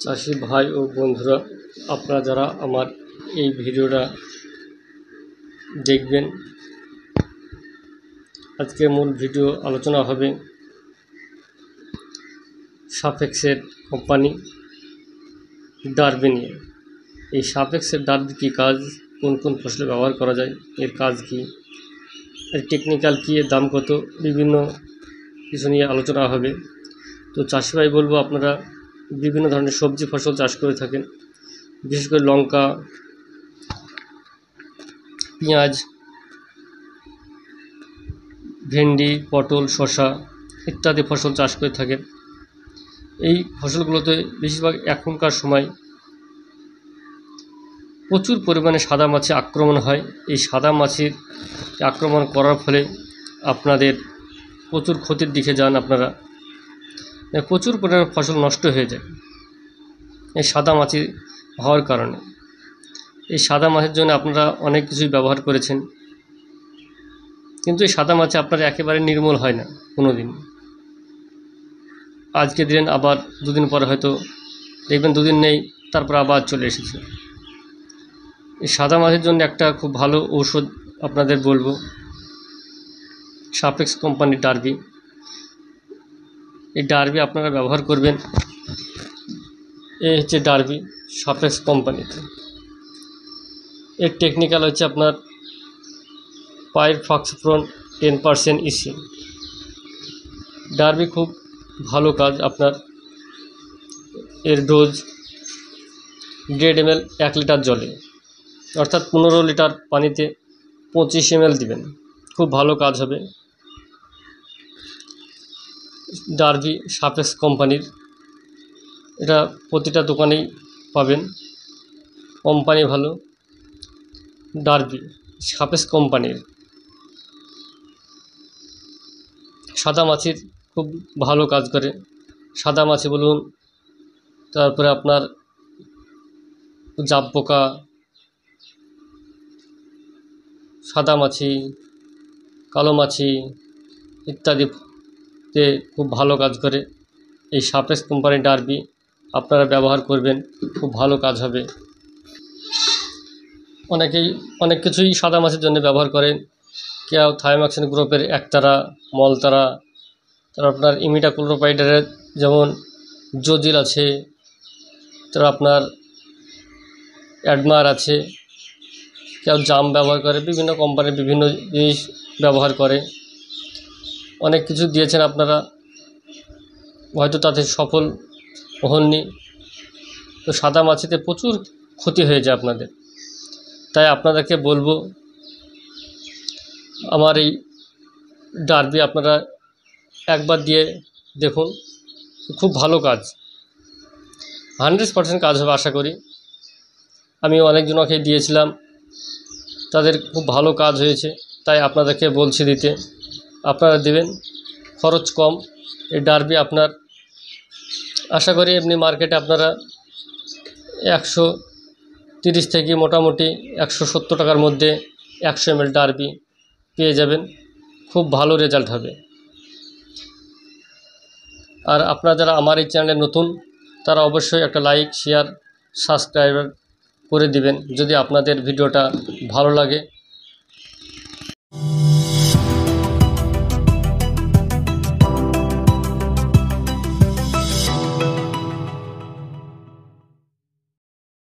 চাষি ভাই ও বন্ধুরা, আপনারা যারা আমার এই ভিডিওটা দেখবেন, আজকে মূল ভিডিও আলোচনা হবে সাপেক্সের কোম্পানি ডার্বি নিয়ে। এই সাপেক্সের ডার্বি কী কাজ, কোন কোন ফসলে ব্যবহার করা যায়, এর কাজ কী, এর টেকনিক্যাল কী, এর দাম কত, বিভিন্ন কিছু নিয়ে আলোচনা হবে। তো চাষি ভাই বলবো, আপনারা বিভিন্ন ধরনের সবজি ফসল চাষ করে থাকেন, বিশেষ করে লঙ্কা, পেঁয়াজ, ভেন্ডি, পটল, শসা ইত্যাদি ফসল চাষ করে থাকেন। এই ফসলগুলোতে বেশিরভাগ এখনকার সময় প্রচুর পরিমাণে সাদা মাছি আক্রমণ হয়। এই সাদা মাছির আক্রমণ করার ফলে আপনাদের প্রচুর ক্ষতির দিকে যান, আপনারা প্রচুর পরিমাণে ফসল নষ্ট হয়ে যায় এই সাদা মাছি হওয়ার কারণে। এই সাদা মাছির জন্য আপনারা অনেক কিছুই ব্যবহার করেছেন, কিন্তু এই সাদা মাছি আপনার একেবারে নির্মূল হয় না কোনো দিন। আজকে দিলেন, আবার দুদিন পরে হয়তো দেখবেন দুদিন নেই, তারপর আবার চলে এসেছে। এই সাদা মাছির জন্য একটা খুব ভালো ঔষধ আপনাদের বলবো, সাপেক্স কোম্পানির ডার্বি। এই ডার্বি আপনারা ব্যবহার করবেন। এই হচ্ছে ডার্বি সাপেক্স কোম্পানিতে। এর টেকনিক্যাল হচ্ছে আপনার পাইরফক্সিপ্রন 10% ইসি। ডার্বি খুব ভালো কাজ আপনার। এর ডোজ 1.5 ml 1 লিটার জলে, অর্থাৎ 15 লিটার পানিতে 25 ml দিবেন, খুব ভালো কাজ হবে। ডার্বি সাপেক্স কোম্পানির, এটা প্রতিটা দোকানেই পাবেন, কোম্পানি ভালো। ডার্বি সাপেক্স কোম্পানির সাদা মাছির খুব ভালো কাজ করে। সাদা মাছি বলুন, তারপরে আপনার জাব পোকা, সাদা মাছি, কালো মাছি ইত্যাদিতে খুব ভালো কাজ করে। এই সাপেক্স কোম্পানির ডার্বি আপনারা ব্যবহার করবেন, খুব ভালো কাজ হবে। অনেকেই অনেক কিছুই সাদা মাছির জন্য ব্যবহার করেন। কেউ থাইমাক্সিন গ্রুপের একতারা, মলতারা, তারপর আপনার ইমিডাক্লোপ্রাইডের যেমন জজিল আছে, তারপর আপনার অ্যাডমার আছে, কেউ জাম ব্যবহার করে, বিভিন্ন কোম্পানির বিভিন্ন জিনিস ব্যবহার করে। অনেক কিছু দিয়েছেন আপনারা, হয়তো তাতে সফল হননি। তো সাদা মাছিতে প্রচুর ক্ষতি হয়ে যায় আপনাদের। তাই আপনাদেরকে বলবো, আমার এই ডার্বি আপনারা একবার দিয়ে দেখুন, খুব ভালো কাজ, 100% কাজ হবে আশা করি। আমি অনেকজনকে দিয়েছিলাম, তাদের খুব ভালো কাজ হয়েছে, তাই আপনাদেরকে বলছি দিতে। আপনারা দেবেন, খরচ কম। এই ডার্বি আপনার আশা করি এমনি মার্কেটে আপনারা 130 থেকে মোটামুটি 170 টাকার মধ্যে 100 ml ডার্বি পেয়ে যাবেন, খুব ভালো রেজাল্ট হবে। আর আপনারা যারা আমার এই চ্যানেলে নতুন, তারা অবশ্যই একটা লাইক, শেয়ার, সাবস্ক্রাইব করে দিবেন যদি আপনাদের ভিডিওটা ভালো লাগে।